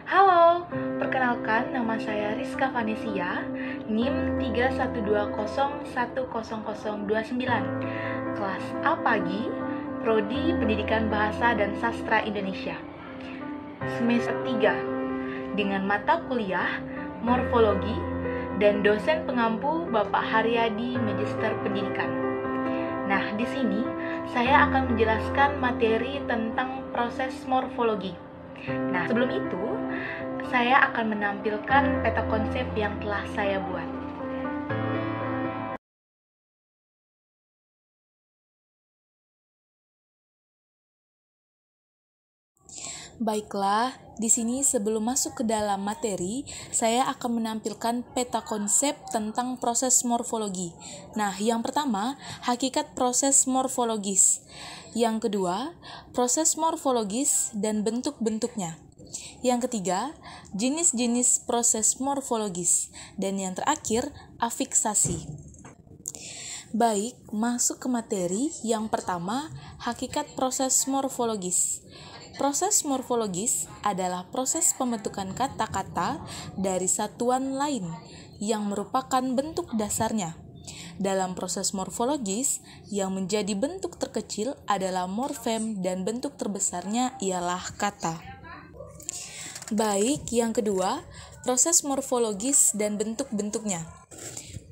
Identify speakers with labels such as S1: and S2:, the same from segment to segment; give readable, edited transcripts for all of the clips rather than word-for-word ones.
S1: Halo, perkenalkan nama saya Rizka Vanesia, NIM 312010029, kelas A Pagi, Prodi Pendidikan Bahasa dan Sastra Indonesia. Semester 3, dengan mata kuliah Morfologi dan dosen pengampu Bapak Haryadi Magister Pendidikan. Nah, di sini saya akan menjelaskan materi tentang proses morfologi. Nah, sebelum itu, saya akan menampilkan peta konsep yang telah saya buat.
S2: Baiklah, di sini sebelum masuk ke dalam materi, saya akan menampilkan peta konsep tentang proses morfologi. Nah, yang pertama, hakikat proses morfologis. Yang kedua, proses morfologis dan bentuk-bentuknya. Yang ketiga, jenis-jenis proses morfologis. Dan yang terakhir, afiksasi. Baik, masuk ke materi. Yang pertama, hakikat proses morfologis. Proses morfologis adalah proses pembentukan kata-kata dari satuan lain yang merupakan bentuk dasarnya. Dalam proses morfologis, yang menjadi bentuk terkecil adalah morfem dan bentuk terbesarnya ialah kata. Baik, yang kedua, proses morfologis dan bentuk-bentuknya.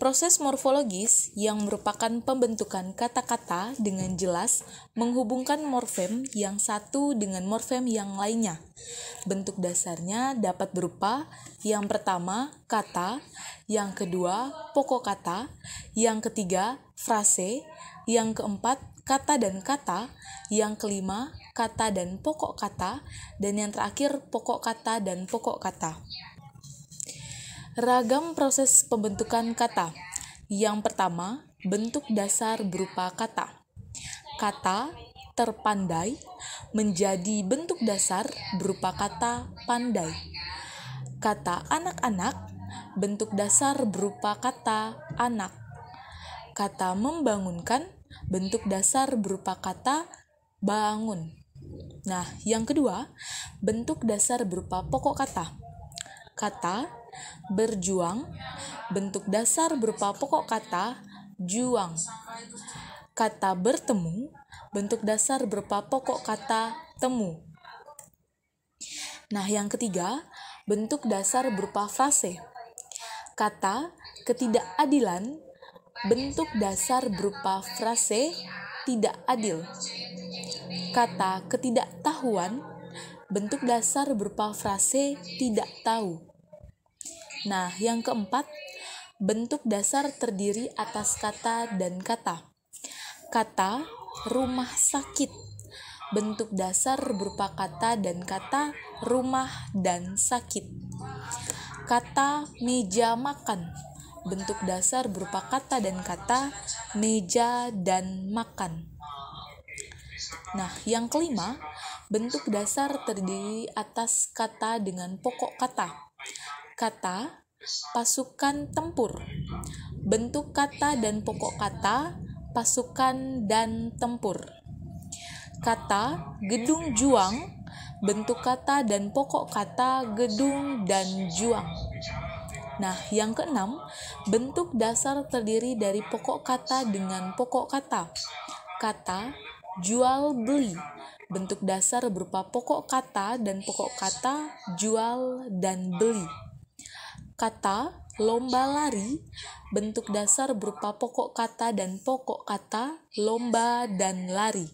S2: Proses morfologis yang merupakan pembentukan kata-kata dengan jelas menghubungkan morfem yang satu dengan morfem yang lainnya. Bentuk dasarnya dapat berupa yang pertama kata, yang kedua pokok kata, yang ketiga frase, yang keempat kata dan kata, yang kelima kata dan pokok kata, dan yang terakhir pokok kata dan pokok kata. Ragam proses pembentukan kata. Yang pertama, bentuk dasar berupa kata. Kata terpandai menjadi bentuk dasar berupa kata pandai. Kata anak-anak, bentuk dasar berupa kata anak. Kata membangunkan, bentuk dasar berupa kata bangun. Nah, yang kedua, bentuk dasar berupa pokok kata. Kata berjuang, bentuk dasar berupa pokok kata juang. Kata bertemu, bentuk dasar berupa pokok kata temu. Nah, yang ketiga, bentuk dasar berupa frase. Kata ketidakadilan, bentuk dasar berupa frase tidak adil. Kata ketidaktahuan, bentuk dasar berupa frase tidak tahu. Nah, yang keempat, bentuk dasar terdiri atas kata dan kata. Kata rumah sakit, bentuk dasar berupa kata dan kata rumah dan sakit. Kata meja makan, bentuk dasar berupa kata dan kata meja dan makan. Nah, yang kelima, bentuk dasar terdiri atas kata dengan pokok kata. Kata pasukan tempur, bentuk kata dan pokok kata pasukan dan tempur. Kata gedung juang, bentuk kata dan pokok kata gedung dan juang. Nah, yang keenam, bentuk dasar terdiri dari pokok kata dengan pokok kata. Kata jual beli, bentuk dasar berupa pokok kata dan pokok kata jual dan beli. Kata lomba lari, bentuk dasar berupa pokok kata dan pokok kata lomba dan lari.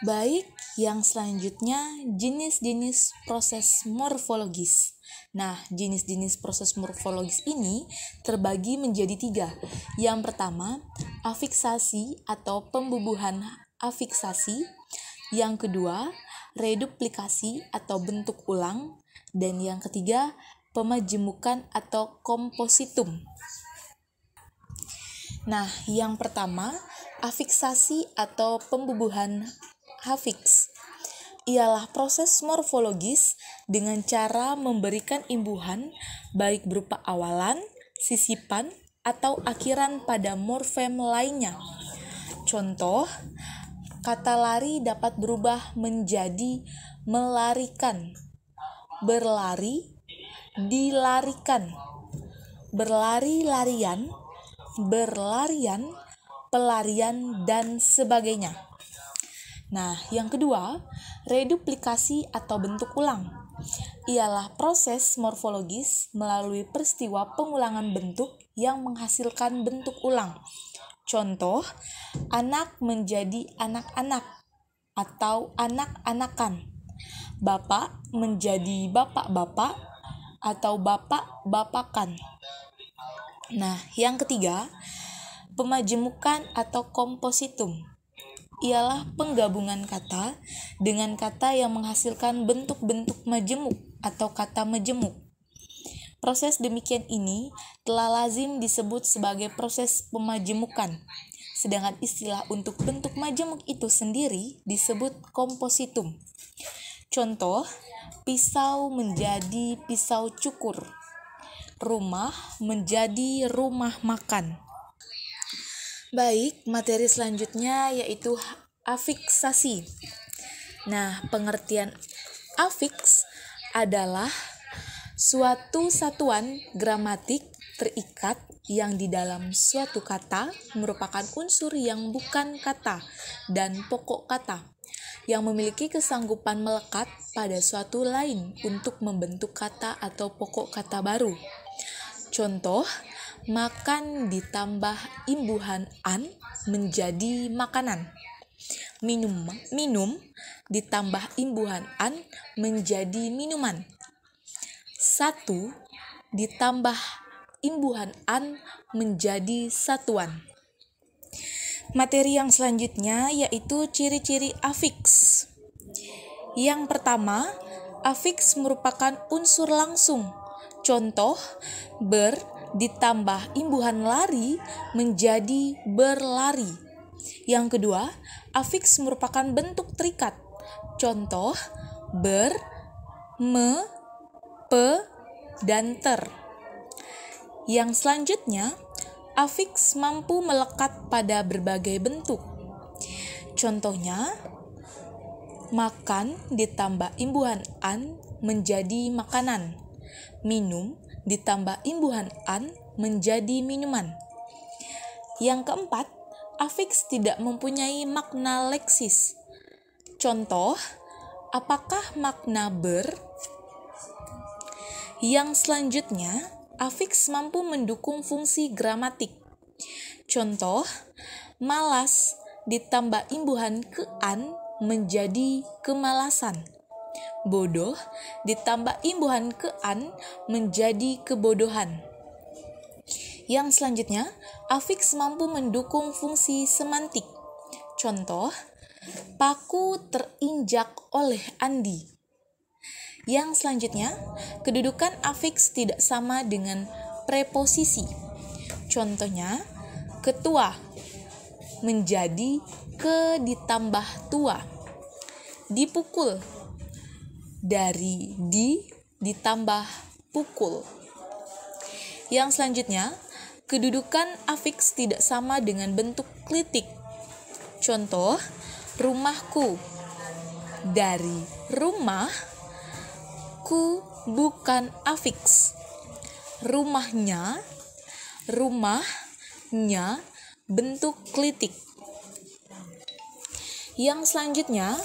S2: Baik, yang selanjutnya jenis-jenis proses morfologis. Nah, jenis-jenis proses morfologis ini terbagi menjadi 3. Yang pertama, afiksasi atau pembubuhan afiksasi. Yang kedua, reduplikasi atau bentuk ulang. Dan yang ketiga, pemajemukan atau kompositum. Nah, yang pertama, afiksasi atau pembubuhan afiks ialah proses morfologis dengan cara memberikan imbuhan baik berupa awalan, sisipan, atau akhiran pada morfem lainnya. Contoh, kata lari dapat berubah menjadi melarikan, berlari, dilarikan, berlari-larian, berlarian, pelarian, dan sebagainya. Nah, yang kedua, reduplikasi atau bentuk ulang. Ialah proses morfologis melalui peristiwa pengulangan bentuk yang menghasilkan bentuk ulang. Contoh, anak menjadi anak-anak atau anak-anakan. Bapak menjadi bapak-bapak atau bapak-bapakan. Nah, yang ketiga, pemajemukan atau kompositum. Ialah penggabungan kata dengan kata yang menghasilkan bentuk-bentuk majemuk atau kata majemuk. Proses demikian ini telah lazim disebut sebagai proses pemajemukan, sedangkan istilah untuk bentuk majemuk itu sendiri disebut kompositum. Contoh, pisau menjadi pisau cukur, rumah menjadi rumah makan. Baik, materi selanjutnya yaitu afiksasi. Nah, pengertian afiks adalah suatu satuan gramatik terikat yang di dalam suatu kata merupakan unsur yang bukan kata dan pokok kata, yang memiliki kesanggupan melekat pada suatu lain untuk membentuk kata atau pokok kata baru. Contoh, makan ditambah imbuhan an menjadi makanan. Minum ditambah imbuhan an menjadi minuman. Satu ditambah imbuhan an menjadi satuan. Materi yang selanjutnya yaitu ciri-ciri afiks. Yang pertama, afiks merupakan unsur langsung. Contoh, ber ditambah imbuhan lari menjadi berlari. Yang kedua, afiks merupakan bentuk terikat. Contoh, ber, me, pe, dan ter. Yang selanjutnya, afiks mampu melekat pada berbagai bentuk. Contohnya, makan ditambah imbuhan an menjadi makanan. Minum ditambah imbuhan an menjadi minuman. Yang keempat, afiks tidak mempunyai makna leksis. Contoh, apakah makna ber? Yang selanjutnya, afiks mampu mendukung fungsi gramatik. Contoh, malas ditambah imbuhan ke an menjadi kemalasan. Bodoh ditambah imbuhan ke an menjadi kebodohan. Yang selanjutnya, afiks mampu mendukung fungsi semantik. Contoh, paku terinjak oleh Andi. Yang selanjutnya, kedudukan afiks tidak sama dengan preposisi. Contohnya, ketua menjadi ke ditambah tua. Dipukul dari di ditambah pukul. Yang selanjutnya, kedudukan afiks tidak sama dengan bentuk klitik. Contoh, rumahku. Dari rumah, ku bukan afiks. Rumahnya, rumahnya bentuk klitik. Yang selanjutnya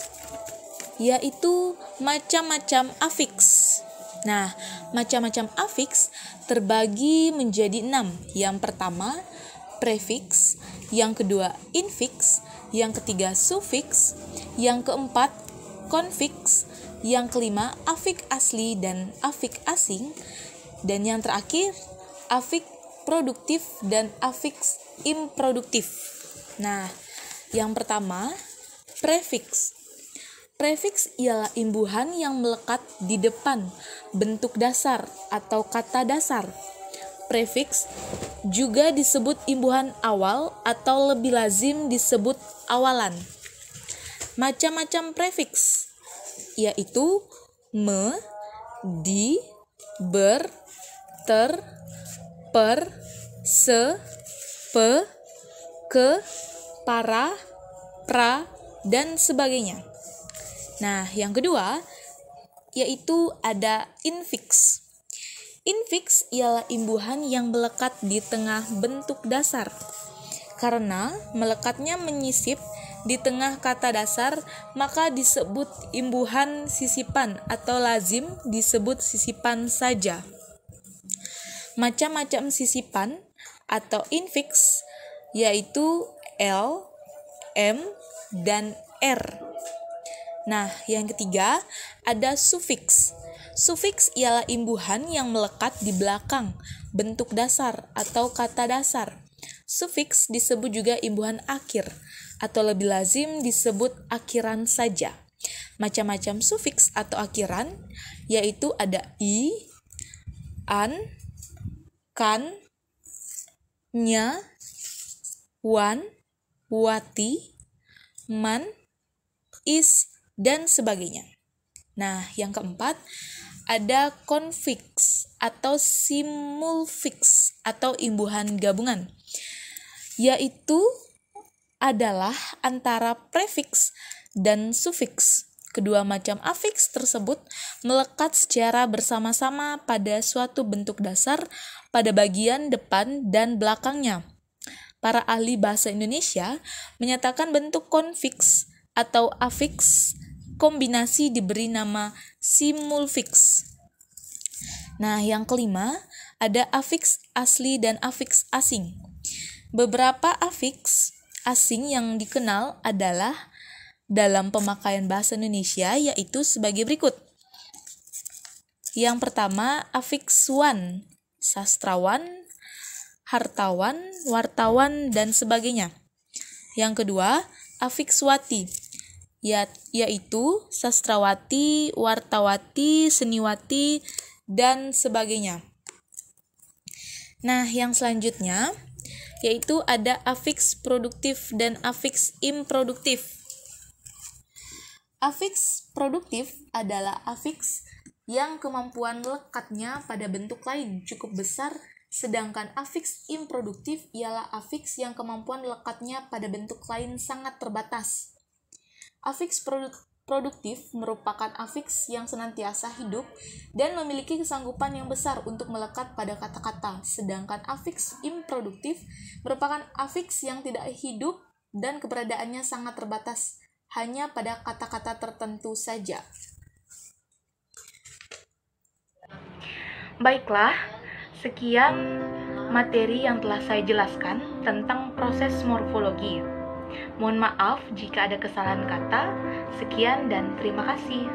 S2: yaitu macam-macam afiks. Nah, macam-macam afiks terbagi menjadi 6. Yang pertama, prefiks. Yang kedua, infiks. Yang ketiga, sufiks. Yang keempat, konfiks. Yang kelima, afik asli dan afik asing. Dan yang terakhir, afik produktif dan afiks improduktif. Nah, yang pertama, prefiks. Prefiks ialah imbuhan yang melekat di depan bentuk dasar atau kata dasar. Prefiks juga disebut imbuhan awal atau lebih lazim disebut awalan. Macam-macam prefiks yaitu me, di, ber, ter, per, se, pe, ke, para, pra, dan sebagainya. Nah, yang kedua yaitu ada infiks. Infiks ialah imbuhan yang melekat di tengah bentuk dasar. Karena melekatnya menyisip di tengah kata dasar, maka disebut imbuhan sisipan atau lazim disebut sisipan saja. Macam-macam sisipan atau infiks yaitu L, M, dan R. Nah, yang ketiga ada sufiks. Sufiks ialah imbuhan yang melekat di belakang bentuk dasar atau kata dasar. Sufiks disebut juga imbuhan akhir atau lebih lazim disebut akhiran saja. Macam-macam sufiks atau akhiran yaitu ada i, an, kan, nya, wan, wati, man, is, dan sebagainya. Nah, yang keempat ada konfiks atau simulfiks atau imbuhan gabungan, yaitu adalah antara prefiks dan sufiks. Kedua macam afiks tersebut melekat secara bersama-sama pada suatu bentuk dasar pada bagian depan dan belakangnya. Para ahli bahasa Indonesia menyatakan bentuk konfiks atau afiks kombinasi diberi nama simulfiks. Nah, yang kelima ada afiks asli dan afiks asing. Beberapa afiks asing yang dikenal adalah dalam pemakaian bahasa Indonesia yaitu sebagai berikut. Yang pertama, afiks wan, sastrawan, hartawan, wartawan, dan sebagainya. Yang kedua, afiks wati, yaitu sastrawati, wartawati, seniwati, dan sebagainya. Nah, yang selanjutnya yaitu ada afiks produktif dan afiks improduktif. Afiks produktif adalah afiks yang kemampuan lekatnya pada bentuk lain cukup besar, sedangkan afiks improduktif ialah afiks yang kemampuan lekatnya pada bentuk lain sangat terbatas. Afiks produktif merupakan afiks yang senantiasa hidup dan memiliki kesanggupan yang besar untuk melekat pada kata-kata, sedangkan afiks improduktif merupakan afiks yang tidak hidup dan keberadaannya sangat terbatas, hanya pada kata-kata tertentu saja.
S1: Baiklah, sekian materi yang telah saya jelaskan tentang proses morfologi. Mohon maaf jika ada kesalahan kata. Sekian dan terima kasih.